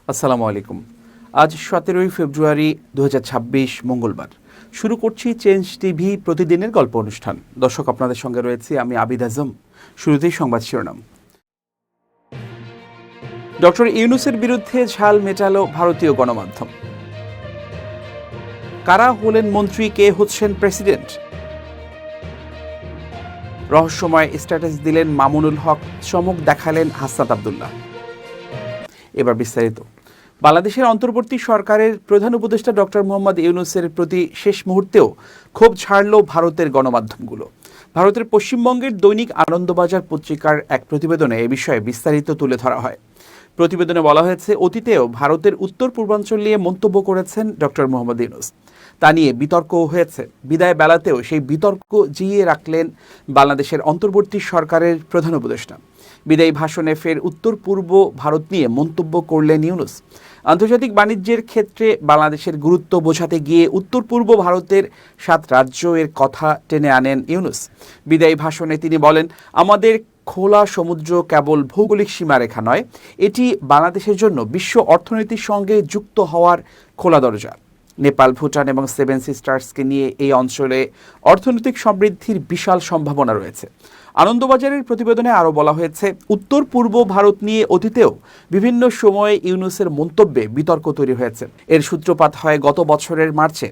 আসসালামু আলাইকুম। আজ 17 ফেব্রুয়ারি 2026 মঙ্গলবার। শুরু করছি চেঞ্জ টিভি প্রতিদিনের গল্প অনুষ্ঠান। দর্শক, আপনাদের সঙ্গে রয়েছে আমি আবিদ আজম। শুরুতেই সংবাদ শিরোনাম। ডক্টর ইউনূসের বিরুদ্ধে ঝাল মেটালো ভারতীয় গণমাধ্যম। কারা হলেন মন্ত্রী, কে হচ্ছেন প্রেসিডেন্ট? রহস্যময় স্ট্যাটাস দিলেন মামুনুল হক, চমক দেখালেন হাসনাত আব্দুল্লাহ। এবার বিস্তারিত। বাংলাদেশের অন্তর্বর্তী সরকারের প্রধান উপদেষ্টা ডক্টর মোহাম্মদ ইউনূসের প্রতি শেষ মুহূর্তেও ক্ষোভ ঝাড়ল ভারতের গণমাধ্যমগুলো। ভারতের পশ্চিমবঙ্গের দৈনিক আনন্দবাজার পত্রিকার এক প্রতিবেদনে এ বিষয়ে বিস্তারিত তুলে ধরা হয়। প্রতিবেদনে বলা হয়েছে, অতীতেও ভারতের উত্তর পূর্বাঞ্চল নিয়ে মন্তব্য করেছেন ডক্টর মোহাম্মদ ইউনূস। তা নিয়ে বিতর্কও হয়েছে। বিদায় বেলাতেও সেই বিতর্ক জিইয়ে রাখলেন বাংলাদেশের অন্তর্বর্তী সরকারের প্রধান উপদেষ্টা। বিদায়ী ভাষণে ফের উত্তর পূর্ব ভারত নিয়ে মন্তব্য করলেন ইউনূস। আন্তর্জাতিক বাণিজ্যের ক্ষেত্রে বাংলাদেশের গুরুত্ব বোঝাতে গিয়ে উত্তর পূর্ব ভারতের 7 রাজ্য এর কথা টেনে আনেন ইউনূস। বিদায়ী ভাষণে তিনি বলেন, আমাদের খোলা সমুদ্র কেবল ভৌগোলিক সীমারেখা নয়, এটি বাংলাদেশের জন্য বিশ্ব অর্থনীতির সঙ্গে যুক্ত হওয়ার খোলা দরজা। নেপাল, ভুটান এবং 7 সিস্টার্সকে নিয়ে এই অঞ্চলে অর্থনৈতিক সমৃদ্ধির বিশাল সম্ভাবনা রয়েছে। আনন্দবাজারের প্রতিবেদনে আরও বলা হয়েছে, উত্তর পূর্ব ভারত নিয়ে অতীতেও বিভিন্ন সময়ে ইউনূসের মন্তব্যে বিতর্ক তৈরি হয়েছে। এর সূত্রপাত হয় গত বছরের মার্চে।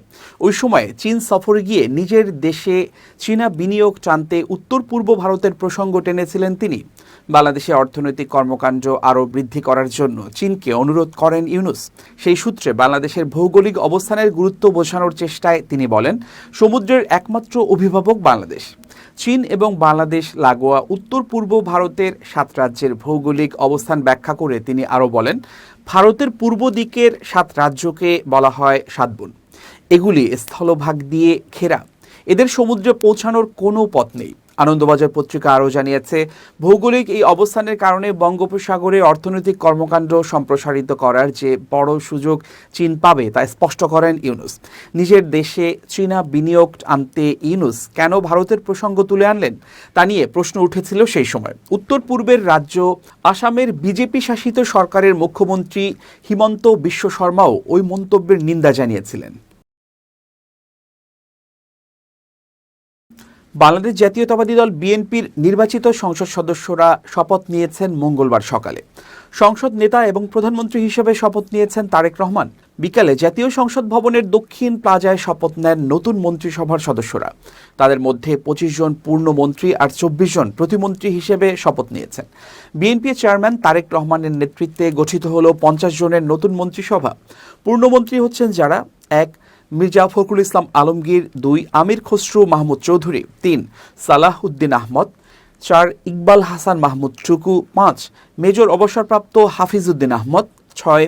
ওই সময়ে চীন সফরে গিয়ে নিজের দেশে চীনা বিনিয়োগ টানতে উত্তর পূর্ব ভারতের প্রসঙ্গ টেনেছিলেন তিনি। বাংলাদেশে অর্থনৈতিক কর্মকাণ্ড আরও বৃদ্ধি করার জন্য চীনকে অনুরোধ করেন ইউনূস। সেই সূত্রে বাংলাদেশের ভৌগোলিক অবস্থানের গুরুত্ব বোঝানোর চেষ্টায় তিনি বলেন, সমুদ্রের একমাত্র অভিভাবক বাংলাদেশ। চীন এবং বাংলাদেশ লাগোয়া উত্তর পূর্ব ভারতের 7 রাজ্যের ভৌগোলিক অবস্থান ব্যাখ্যা করে তিনি আরও বলেন, ভারতের পূর্ব দিকের 7 রাজ্যকে বলা হয় 7 বোন। এগুলি স্থলভাগ দিয়ে ঘেরা, এদের সমুদ্রে পৌঁছানোর কোনো পথ নেই। আনন্দবাজার পত্রিকা আরও জানিয়েছে, ভৌগোলিক এই অবস্থানের কারণে বঙ্গোপসাগরে অর্থনৈতিক কর্মকাণ্ড সম্প্রসারিত করার যে বড় সুযোগ চীন পাবে তা স্পষ্ট করেন ইউনূস। নিজের দেশে চীনা বিনিয়োগ আনতে ইউনূস কেন ভারতের প্রসঙ্গ তুলে আনলেন তা নিয়ে প্রশ্ন উঠেছিল সেই সময়। উত্তর পূর্বের রাজ্য আসামের বিজেপি শাসিত সরকারের মুখ্যমন্ত্রী হিমন্ত বিশ্ব শর্মাও ওই মন্তব্যের নিন্দা জানিয়েছিলেন। বাংলাদেশ জাতীয়তাবাদী দল বিএনপির নির্বাচিত সংসদ সদস্যরা শপথ নিয়েছেন মঙ্গলবার সকালে। সংসদ নেতা এবং প্রধানমন্ত্রী হিসেবে শপথ নিয়েছেন তারেক রহমান। বিকালে জাতীয় সংসদ ভবনের দক্ষিণ প্লাজায় শপথ নেন নতুন মন্ত্রিসভার সদস্যরা। তাদের মধ্যে 25 জন পূর্ণমন্ত্রী আর 24 জন প্রতিমন্ত্রী হিসেবে শপথ নিয়েছেন। বিএনপি চেয়ারম্যান তারেক রহমানের নেতৃত্বে গঠিত হল 50 জনের নতুন মন্ত্রিসভা। পূর্ণমন্ত্রী হচ্ছেন যারা: 1 মির্জা ফখরুল ইসলাম আলমগীর, 2 আমির খসরু মাহমুদ চৌধুরী, 3 সালাহ উদ্দিন আহমদ, 4 ইকবাল হাসান মাহমুদ টুকু, 5 মেজর অবসরপ্রাপ্ত হাফিজ উদ্দিন আহমদ, 6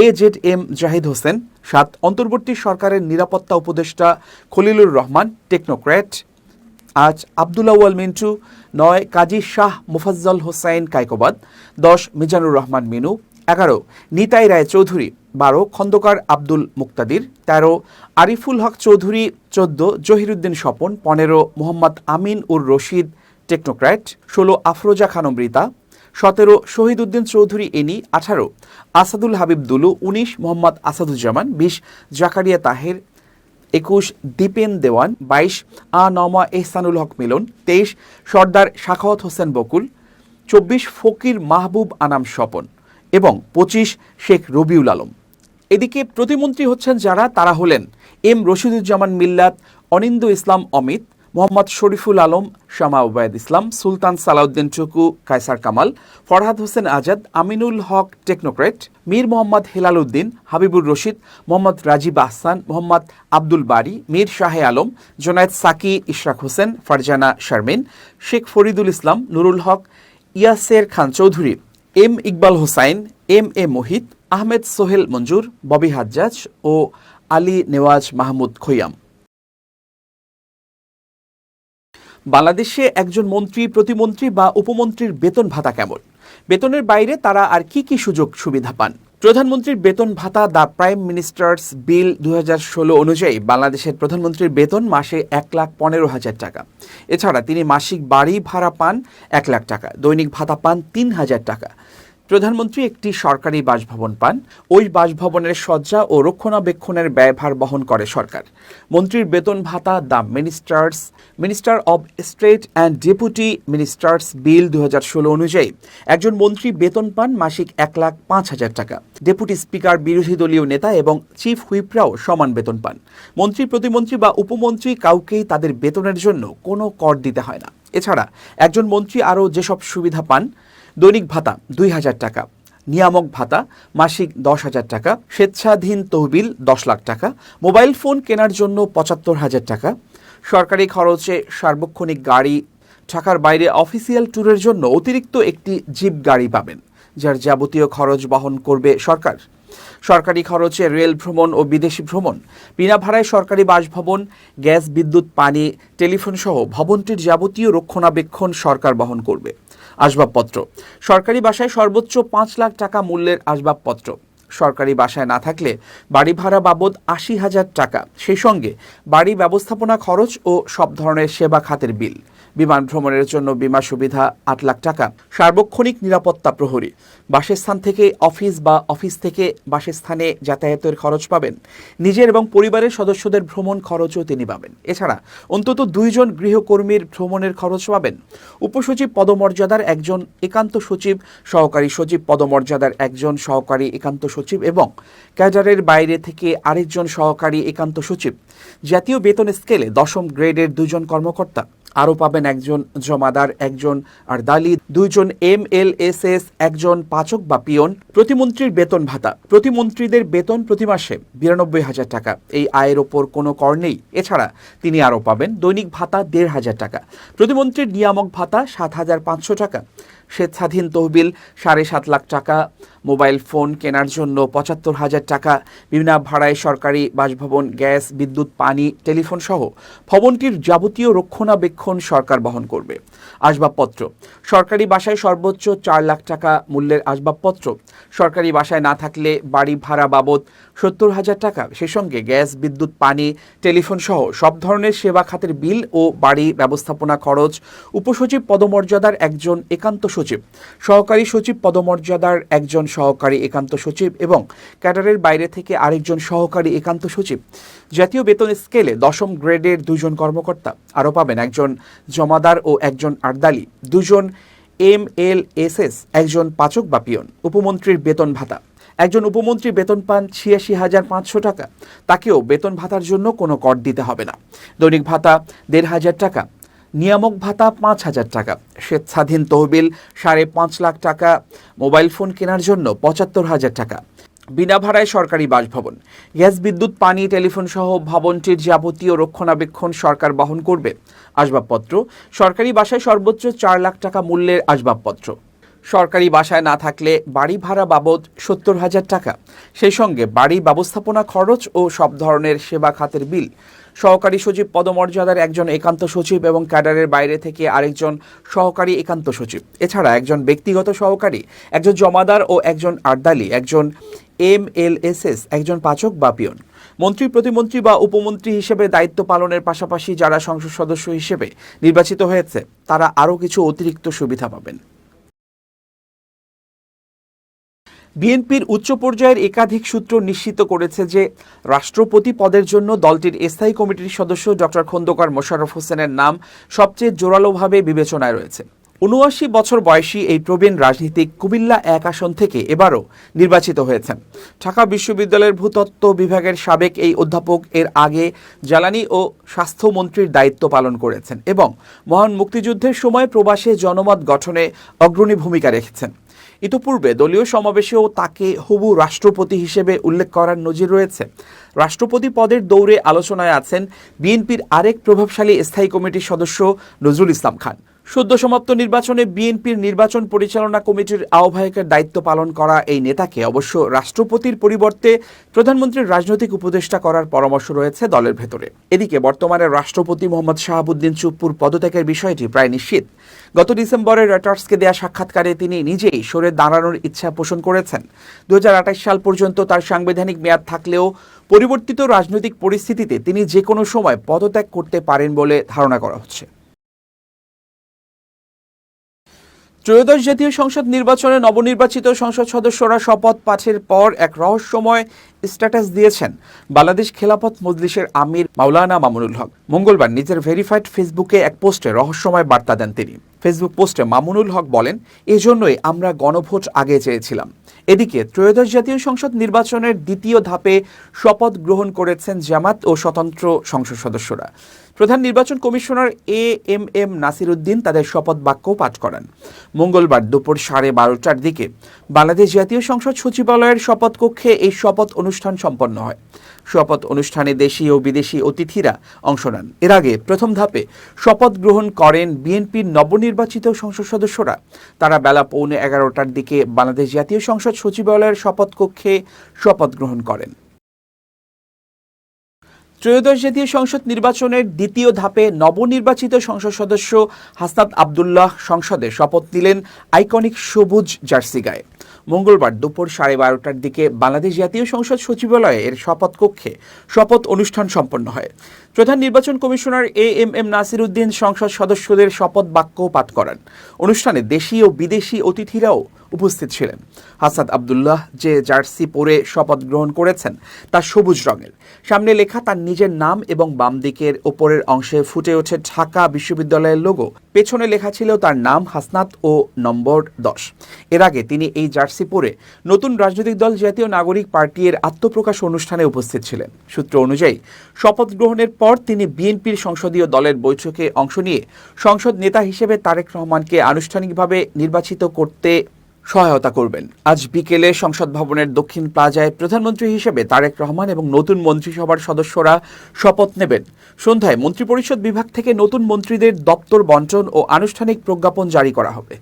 AZM জাহিদ হোসেন, 7 অন্তর্বর্তী সরকারের নিরাপত্তা উপদেষ্টা খলিলুর রহমান টেকনোক্র্যাট, 8 আব্দুল আউয়াল মিন্টু, 9 কাজী শাহ মুফাজ্জল হোসাইন কায়কোবাদ, 10 মিজানুর রহমান মিনু, 11 নিতাই রায় চৌধুরী, 12 খন্দকার আব্দুল মুক্তাদির, 13 আরিফুল হক চৌধুরী, 14 জহিরুদ্দিন স্বপন, 15 মোহাম্মদ আমিন উর রশিদ টেকনোক্র্যাট, 16 আফরোজা খানম রিতা, 17 শহীদ উদ্দিন চৌধুরী এনি, 18 আসাদুল হাবিব দুলু, 19 মোহাম্মদ আসাদুজ্জামান, 20 জাকারিয়া তাহের, 21 দীপেন দেওয়ান, 22 নওমা এহসানুল হক মিলন, 23 সর্দার শাখাওয়াত হোসেন বকুল, 24 ফকির মাহবুব আনাম স্বপন এবং 25 শেখ রবিউল আলম। এদিকে প্রতিমন্ত্রী হচ্ছেন যারা, তারা হলেন এম রশিদুজ্জামান মিল্লাত, অনিন্দু ইসলাম অমিত, মোহাম্মদ শরীফুল আলম, শামা ওবায়দ ইসলাম, সুলতান সালাউদ্দিন টুকু, কায়সার কামাল, ফরহাদ হোসেন আজাদ, আমিনুল হক টেকনোক্র্যাট, মীর মোহাম্মদ হেলাল উদ্দিন, হাবিবুর রশিদ, মোহাম্মদ রাজীব আহসান, মোহাম্মদ আব্দুল বারি, মীর শাহে আলম, জোনায়েদ সাকি, ইশরাক হোসেন, ফারজানা শারমিন, শেখ ফরিদুল ইসলাম, নুরুল হক, ইয়াসের খান চৌধুরী, এম ইকবাল হোসাইন, MA মোহিত, আহমেদ সোহেল মঞ্জুর, ববি হাজ্জাজ ও আলী নেওয়াজ মাহমুদ খৈয়াম। বাংলাদেশে একজন মন্ত্রী, প্রতিমন্ত্রী বা উপমন্ত্রীর বেতন ভাতা কেমন? বেতনের বাইরে তারা আর কি কি সুযোগ সুবিধা পান? প্রধানমন্ত্রীর বেতন ভাতা দ্য প্রাইম মিনিস্টার্স বিল 2016 অনুযায়ী বাংলাদেশের প্রধানমন্ত্রীর বেতন মাসে 1,15,000 টাকা। এছাড়া তিনি মাসিক বাড়ি ভাড়া পান 1 লাখ টাকা, দৈনিক ভাতা পান 3,000 টাকা। প্রধানমন্ত্রী একটি সরকারি বাসভবন পান। ওই বাসভবনের সজ্জা ও রক্ষণাবেক্ষণের ব্যয়ভার বহন করে সরকার। মন্ত্রীর বেতন ভাতা the minister of state and deputy ministers bill 2016 অনুযায়ী একজন মন্ত্রী বেতন পান মাসিক 1,05,000 টাকা। ডেপুটি স্পিকার, বিরোধী দলীয় নেতা এবং চিফ হুইপরাও সমান বেতন পান। মন্ত্রী, প্রতিমন্ত্রী বা উপমন্ত্রী কাউকেই তাদের বেতনের জন্য কোনো কর দিতে হয় না। এছাড়া একজন মন্ত্রী আরও যেসব সুবিধা পান: দৈনিক ভাতা 2,000 টাকা, নিয়ামক ভাতা মাসিক 10,000 টাকা, স্বেচ্ছাধীন তহবিল 10 লাখ টাকা, মোবাইল ফোন কেনার জন্য 75,000 টাকা, সরকারি খরচে সার্বক্ষণিক গাড়ি, ঢাকার বাইরে অফিসিয়াল ট্যুরের জন্য অতিরিক্ত একটি জিপ গাড়ি পাবেন, যার যাবতীয় খরচ বহন করবে সরকার। সরকারি খরচে রেল ভ্রমণ ও বিদেশি ভ্রমণ, বিনা ভাড়ায় সরকারি বাসভবন, গ্যাস, বিদ্যুৎ, পানি, টেলিফোন সহ ভবনটির যাবতীয় রক্ষণাবেক্ষণ সরকার বহন করবে। আসবাবপত্র, সরকারি বাসায় সর্বোচ্চ 5 লাখ টাকা মূল্যের আসবাবপত্র। সরকারি বাসায় না থাকলে বাড়ি ভাড়া বাবদ 80,000 টাকা, সেই সঙ্গে বাড়ি ব্যবস্থাপনা খরচ ও সব ধরনের সেবা খাতের বিল। বিমান ভ্রমণের জন্য বিমা সুবিধা 8 লাখ টাকা। সার্বক্ষণিক নিরাপত্তা প্রহরী, বাসস্থান থেকে অফিস বা অফিস থেকে বাসস্থানে যাতায়াতের খরচ পাবেন। নিজের এবং পরিবারের সদস্যদের ভ্রমণ খরচও তিনি পাবেন। এছাড়া অন্তত 2 জন গৃহকর্মীর ভ্রমণের খরচ পাবেন। উপসচিব পদমর্যাদার একজন একান্ত সচিব, সহকারী সচিব পদমর্যাদার একজন সহকারী একান্ত সচিব এবং ক্যাডারের বাইরে থেকে আরেকজন সহকারী একান্ত সচিব। জাতীয় বেতন স্কেলে 10ম গ্রেডের 2 জন কর্মকর্তা। আরও পাবেন একজন জমাদার, একজন আরদালি, 2 জন MLSS, একজন পাচক বা পিয়ন। প্রতিমন্ত্রীর বেতন ভাতা, প্রতিমন্ত্রীদের বেতন প্রতি মাসে 92,000 টাকা। এই আয়ের ওপর কোনো কর নেই। এছাড়া তিনি আরও পাবেন দৈনিক ভাতা 1,500 টাকা, প্রতিমন্ত্রীর নিয়ামক ভাতা 7,500 টাকা, স্বেচ্ছাধীন তহবিল 7.5 লাখ টাকা, মোবাইল ফোন কেনার জন্য 75,000 টাকা, বিনা ভাড়ায় সরকারি বাসভবন, গ্যাস, বিদ্যুৎ, পানি, টেলিফোন সহ ভবনটির যাবতীয় রক্ষণাবেক্ষণ সরকার বহন করবে। আসবাবপত্র, সরকারি বাসায় সর্বোচ্চ 4 লাখ টাকা মূল্যের আসবাবপত্র। সরকারি বাসায় না থাকলে বাড়ি ভাড়া বাবদ 70,000 টাকা, সেই সঙ্গে গ্যাস, বিদ্যুৎ, পানি, টেলিফোন সহ সব ধরনের সেবা খাতের বিল ও বাড়ি ব্যবস্থাপনা খরচ। উপসচিব পদমর্যাদার একজন একান্ত সচিব, সহকারী সচিব পদমর্যাদার একজন সহকারী একান্ত সচিব এবং ক্যাডারের বাইরে থেকে আরেকজন সহকারী একান্ত সচিব। জাতীয় বেতন স্কেলে 10ম গ্রেডের 2 জন কর্মকর্তা। আরও পাবেন একজন জমাদার ও একজন আরদালি, 2 জন MLSS, একজন পাচক বা পিয়ন। উপমন্ত্রীর বেতন ভাতা, একজন উপমন্ত্রী বেতন পান 86,500 টাকা। তাকেও বেতন ভাতার জন্য কোনো কর দিতে হবে না। দৈনিক ভাতা 1,500 টাকা, নিয়ামক ভাতা 5,000 টাকা, স্বেচ্ছাধীন তহবিল 5.5 লাখ টাকা, মোবাইল ফোন কেনার জন্য 75,000 টাকা, বিনা ভাড়ায় সরকারি বাসভবন, গ্যাস, বিদ্যুৎ, পানি, টেলিফোন সহ ভবনটির যাবতীয় রক্ষণাবেক্ষণ সরকার বহন করবে। আসবাবপত্র, সরকারি বাসায় সর্বোচ্চ 4 লাখ টাকা মূল্যের আসবাবপত্র। সরকারি বাসায় না থাকলে বাড়ি ভাড়া বাবদ 70,000 টাকা, সেই সঙ্গে বাড়ি ব্যবস্থাপনা খরচ ও সব ধরনের সেবা খাতের বিল। সহকারী সচিব পদমর্যাদার একজন একান্ত সচিব এবং ক্যাডারের বাইরে থেকে আরেকজন সহকারী একান্ত সচিব। এছাড়া একজন ব্যক্তিগত সহকারী, একজন জমাদার ও একজন আরদালি, একজন MLSS, একজন পাচক বা পিয়ন। মন্ত্রী, প্রতিমন্ত্রী বা উপমন্ত্রী হিসেবে দায়িত্ব পালনের পাশাপাশি যারা সংসদ সদস্য হিসেবে নির্বাচিত হয়েছে তারা আরও কিছু অতিরিক্ত সুবিধা পাবেন। বিএনপির উচ্চ পর্যায়ের একাধিক সূত্র নিশ্চিত করেছে যে রাষ্ট্রপতি পদের জন্য দলটির স্থায়ী কমিটির সদস্য ডক্টর খোন্দকার মোশাররফ হোসেনের নাম সবচেয়ে জোরালোভাবে বিবেচনায় রয়েছে। ৭৯ বছর বয়সী এই প্রবীণ রাজনীতিক কুমিল্লা 1 আসন থেকে এবারও নির্বাচিত হয়েছেন। ঢাকা বিশ্ববিদ্যালয়ের ভূতত্ত্ব বিভাগের সাবেক এই অধ্যাপক এর আগে জ্বালানি ও স্বাস্থ্যমন্ত্রীর দায়িত্ব পালন করেছেন এবং মহান মুক্তিযুদ্ধের সময় প্রবাসে জনমত গঠনে অগ্রণী ভূমিকা রেখেছেন। ইতিপূর্বে দলীয় সমাবেশেও তাকে হবু রাষ্ট্রপতি হিসেবে উল্লেখ করার নজির রয়েছে। রাষ্ট্রপতি পদের দৌড়ে আলোচনায় আছেন বিএনপির আরেক প্রভাবশালী স্থায়ী কমিটির সদস্য নজরুল ইসলাম খান। সদ্য সমাপ্ত নির্বাচনে বিএনপির নির্বাচন পরিচালনা কমিটির আহ্বায়কের দায়িত্ব পালন করা এই নেতাকে অবশ্য রাষ্ট্রপতির পরিবর্তে প্রধানমন্ত্রীর রাজনৈতিক উপদেষ্টা করার পরামর্শ রয়েছে দলের ভেতরে। এদিকে বর্তমানে রাষ্ট্রপতি মোহাম্মদ শাহাবুদ্দিন চুপ্পুর পদত্যাগের বিষয়টি প্রায় নিশ্চিত। গত ডিসেম্বরে রয়টার্সকে দেয়া সাক্ষাৎকারে তিনি নিজেই সরে দাঁড়ানোর ইচ্ছা পোষণ করেছেন। 2028 সাল পর্যন্ত তার সাংবিধানিক মেয়াদ থাকলেও পরিবর্তিত রাজনৈতিক পরিস্থিতিতে তিনি যে কোনো সময় পদত্যাগ করতে পারেন বলে ধারণা করা হচ্ছে। ত্রয়োদশ জাতীয় সংসদ নির্বাচনে নবনির্বাচিত সংসদ সদস্যরা শপথ পাঠের পর এক রহস্যময় স্ট্যাটাস দিয়েছেন বাংলাদেশ খেলাফত মজলিসের আমির মাওলানা মামুনুল হক। মঙ্গলবার নিজের ভেরিফাইড ফেসবুকে এক পোস্টে রহস্যময় বার্তা দেন তিনি। ফেসবুক পোস্টে মামুনুল হক বলেন, এজন্যই আমরা গণভোট আগে চেয়েছিলাম। এদিকে ত্রয়োদশ জাতীয় সংসদ নির্বাচনের দ্বিতীয় ধাপে শপথ গ্রহণ করেছেন জামাত ও স্বতন্ত্র সংসদ সদস্যরা। প্রধান নির্বাচন কমিশনার এএমএম নাসির উদ্দিন তাদের শপথ বাক্য পাঠ করান। মঙ্গলবার দুপুর 12:30টার দিকে বাংলাদেশ জাতীয় সংসদ সচিবালয়ের শপথ কক্ষে এই শপথ অনুষ্ঠান সম্পন্ন হয়। শপথ অনুষ্ঠানে দেশি ও বিদেশি অতিথিরা অংশ নেন। এর আগে প্রথম ধাপে শপথ গ্রহণ করেন বিএনপির নবনির্বাচিত সংসদ সদস্যরা। তারা বেলা 11:15টার দিকে বাংলাদেশ জাতীয় সংসদ সচিবালয়ের শপথ কক্ষে শপথ গ্রহণ করেন। ত্রয়োদশ জাতীয় সংসদ নির্বাচনের দ্বিতীয় ধাপে নবনির্বাচিত সংসদ সদস্য হাসনাত আবদুল্লাহ সংসদে শপথ নিলেন আইকনিক সবুজ জার্সি গায়ে। মঙ্গলবার দুপুর 12:30টার দিকে বাংলাদেশ জাতীয় সংসদ সচিবালয়ে এর শপথ কক্ষে শপথ অনুষ্ঠান সম্পন্ন হয়। প্রধান নির্বাচন কমিশনার এএমএম নাসির উদ্দিন সংসদ সদস্যদের শপথ বাক্য পাঠ করান। অনুষ্ঠানে দেশি ও বিদেশি অতিথিরাও উপস্থিত ছিলেন। হাসনাত আবদুল্লাহ যে জার্সি পরে শপথ গ্রহণ করেছেন তা সবুজ রঙের। সামনে লেখা তার নিজের নাম এবং বাম দিকের ওপরের অংশে ফুটে ওঠে ঢাকা বিশ্ববিদ্যালয়ের লোগো। পেছনে লেখা ছিল তার নাম হাসনাত ও নম্বর 10। এর আগে তিনি এই জার্সি পরে নতুন রাজনৈতিক দল জাতীয় নাগরিক পার্টির আত্মপ্রকাশ অনুষ্ঠানে উপস্থিত ছিলেন। সূত্র অনুযায়ী শপথ গ্রহণের পর তিনি বিএনপির সংসদীয় দলের বৈঠকে অংশ নিয়ে সংসদ নেতা হিসেবে তারেক রহমানকে আনুষ্ঠানিকভাবে নির্বাচিত করতে সহায়তা করবেন। আজ বিকেলে সংসদ ভবনের দক্ষিণ প্লাজায় প্রধানমন্ত্রী হিসেবে তারেক রহমান এবং নতুন মন্ত্রিসভার সদস্যরা শপথ নেবেন। সন্ধ্যায় মন্ত্রিপরিষদ বিভাগ থেকে নতুন মন্ত্রীদের দপ্তর বণ্টন ও আনুষ্ঠানিক প্রজ্ঞাপন জারি করা হবে।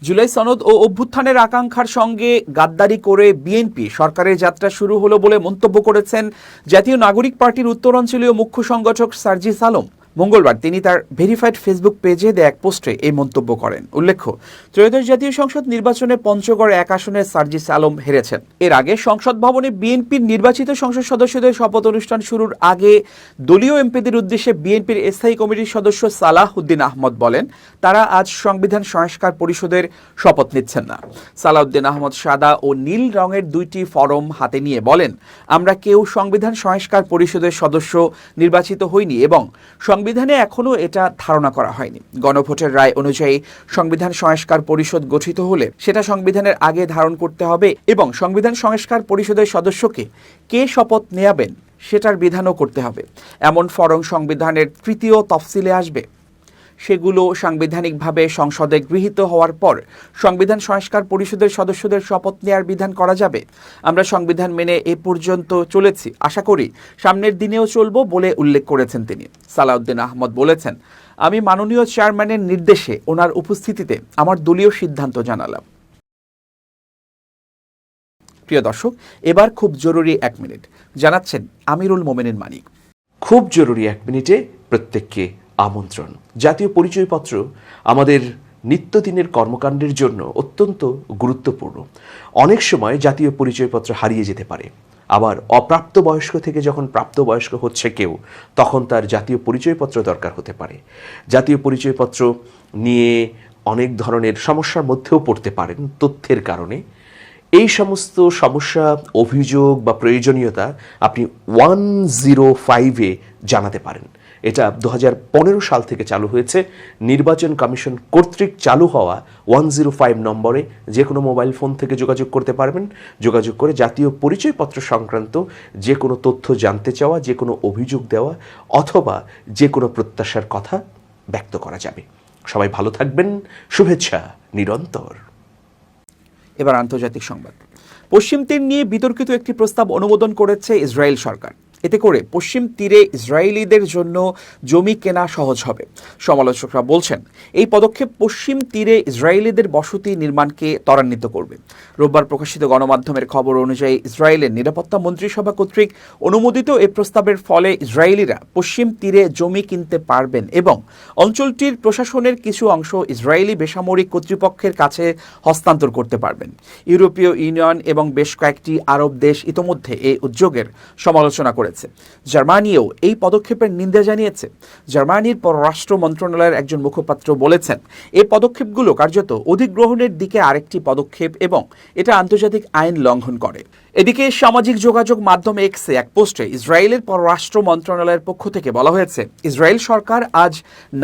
জুলাই সনদ ও অভ্যুত্থানের আকাঙ্ক্ষার সঙ্গে গাদ্দারি করে বিএনপি সরকারের যাত্রা শুরু হলো বলে মন্তব্য করেছেন জাতীয় নাগরিক পার্টির উত্তরাঞ্চলীয় মুখ্য সংগঠক সার্জিস আলম। মঙ্গলবার তিনি তার ভেরিফাইড ফেসবুক পেজে দেয়া এক পোস্টে এই মন্তব্য করেন। উল্লেখ্য, ত্রয়োদশ জাতীয় সংসদ নির্বাচনে পঞ্চগড় 1 আসনে সার্জিস আলম হেরেছেন। এর আগে সংসদ ভবনে বিএনপির নির্বাচিত সংসদ সদস্যদের শপথ অনুষ্ঠান শুরুর আগে দলীয় এমপিদের উদ্দেশ্যে বিএনপির স্থায়ী কমিটির সদস্য সালাহ উদ্দিন আহমদ বলেন, তারা আজ সংবিধান সংস্কার পরিষদের শপথ নিচ্ছেন না। সালাউদ্দিন আহমদ সাদা ও নীল রঙের 2টি ফরম হাতে নিয়ে বলেন, আমরা কেউ সংবিধান সংস্কার পরিষদের সদস্য নির্বাচিত হইনি এবং সংবিধানে এখনও এটা ধারণা করা হয়নি। গণভোটের রায় অনুযায়ী সংবিধান সংস্কার পরিষদ গঠিত হলে সেটা সংবিধানের আগে ধারণ করতে হবে এবং সংবিধান সংস্কার পরিষদের সদস্যকে কে শপথ নেয়াবেন সেটার বিধানও করতে হবে। এমন ফরম সংবিধানের 3য় তফসিলে আসবে। সেগুলো সাংবিধানিকভাবে সংসদে গৃহীত হওয়ার পর সংবিধান সংস্কার পরিষদের সদস্যদের শপথ নেয়ার বিধান করা যাবে। আমরা সংবিধান মেনে এ পর্যন্ত চলেছি, আশা করি সামনের দিনেও চলব বলে উল্লেখ করেছেন তিনি। সালাউদ্দিন আহমদ বলেছেন, আমি মাননীয় চেয়ারম্যানের নির্দেশে ওনার উপস্থিতিতে আমার দলীয় সিদ্ধান্ত জানালাম। প্রিয় দর্শক, এবার খুব জরুরি 1 মিনিট জানাচ্ছেন আমিরুল মোমেনিন মানিক। খুব জরুরি 1 মিনিটে প্রত্যেককে আমন্ত্রণ। জাতীয় পরিচয়পত্র আমাদের নিত্যদিনের কর্মকাণ্ডের জন্য অত্যন্ত গুরুত্বপূর্ণ। অনেক সময় জাতীয় পরিচয়পত্র হারিয়ে যেতে পারে। আবার অপ্রাপ্তবয়স্ক থেকে যখন প্রাপ্তবয়স্ক হচ্ছে কেউ, তখন তার জাতীয় পরিচয়পত্র দরকার হতে পারে। জাতীয় পরিচয়পত্র নিয়ে অনেক ধরনের সমস্যার মধ্যেও পড়তে পারেন তথ্যের কারণে। এই সমস্ত সমস্যা, অভিযোগ বা প্রয়োজনীয়তা আপনি 105-এ জানাতে পারেন। এটা 2015 সাল থেকে চালু হয়েছে। নির্বাচন কমিশন কর্তৃক চালু হওয়া 105 নম্বরে যে কোনো মোবাইল ফোন থেকে যোগাযোগ করতে পারবেন। যোগাযোগ করে জাতীয় পরিচয়পত্র সংক্রান্ত যে কোনো তথ্য জানতে চাওয়া, যে কোনো অভিযোগ দেওয়া অথবা যে কোনো প্রত্যাশার কথা ব্যক্ত করা যাবে। সবাই ভালো থাকবেন। শুভেচ্ছা নিরন্তর। এবার আন্তর্জাতিক সংবাদ। পশ্চিম তীর নিয়ে বিতর্কিত একটি প্রস্তাব অনুমোদন করেছে ইসরায়েল সরকার। এতে করে পশ্চিম তীরে ইসরায়েলিদের জন্য জমি কেনা সহজ হবে। সমালোচকরা বলছেন, এই পদক্ষেপ পশ্চিম তীরে ইসরায়েলিদের বসতি নির্মাণকে ত্বরান্বিত করবে। রোববার প্রকাশিত গণমাধ্যমের খবর অনুযায়ী ইসরায়েলের নিরাপত্তা মন্ত্রিসভা কর্তৃক অনুমোদিত এই প্রস্তাবের ফলে ইসরায়েলিরা পশ্চিম তীরে জমি কিনতে পারবেন এবং অঞ্চলটির প্রশাসনের কিছু অংশ ইসরায়েলি বেসামরিক কর্তৃপক্ষের কাছে হস্তান্তর করতে পারবেন। ইউরোপীয় ইউনিয়ন এবং বেশ কয়েকটি আরব দেশ ইতোমধ্যে এই উদ্যোগের সমালোচনা করে করেছে। জার্মানিও এই পদক্ষেপের নিন্দা জানিয়েছে। জার্মানির পররাষ্ট্র মন্ত্রণালয়ের একজন মুখপাত্র বলেছেন, এই পদক্ষেপগুলো কার্যত অধিগ্রহণের দিকে আরেকটি পদক্ষেপ এবং এটা আন্তর্জাতিক আইন লঙ্ঘন করে। এদিকে সামাজিক যোগাযোগ মাধ্যম এক্সে এক পোস্টে ইসরায়েলের পররাষ্ট্র মন্ত্রণালয়ের পক্ষ থেকে বলা হয়েছে, ইসরায়েল সরকার আজ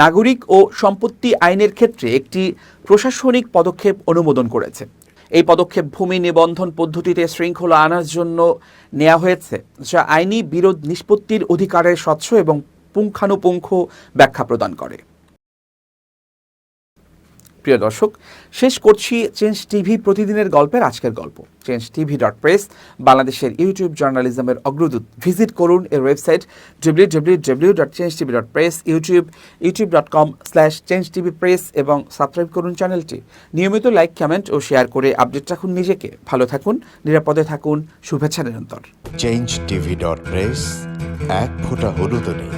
নাগরিক ও সম্পত্তি আইনের ক্ষেত্রে একটি প্রশাসনিক পদক্ষেপ অনুমোদন করেছে। এই পদক্ষেপ ভূমি নিবন্ধন পদ্ধতিতে শৃঙ্খলা আনার জন্য নেওয়া হয়েছে, যা আইনি বিরোধ নিষ্পত্তির অধিকারের স্বচ্ছ এবং পুঙ্খানুপুঙ্খ ব্যাখ্যা প্রদান করে। প্রিয় দর্শক, শেষ করছি চেঞ্জ টিভি প্রতিদিনের গল্পের আজকের গল্প। changetv.press বাংলাদেশের ইউটিউব জার্নালিজমের অগ্রদূত। ভিজিট করুন এর ওয়েবসাইট www.changetv.press, youtube.com/changetvpress এবং সাবস্ক্রাইব করুন চ্যানেলটি। নিয়মিত লাইক, কমেন্ট ও শেয়ার করে আপডেট রাখুন নিজেকে। ভালো থাকুন, নিরাপদে থাকুন, শুভেচ্ছা নিরন্তর। changetv.press, এক ফোঁটা হলুদও নেই।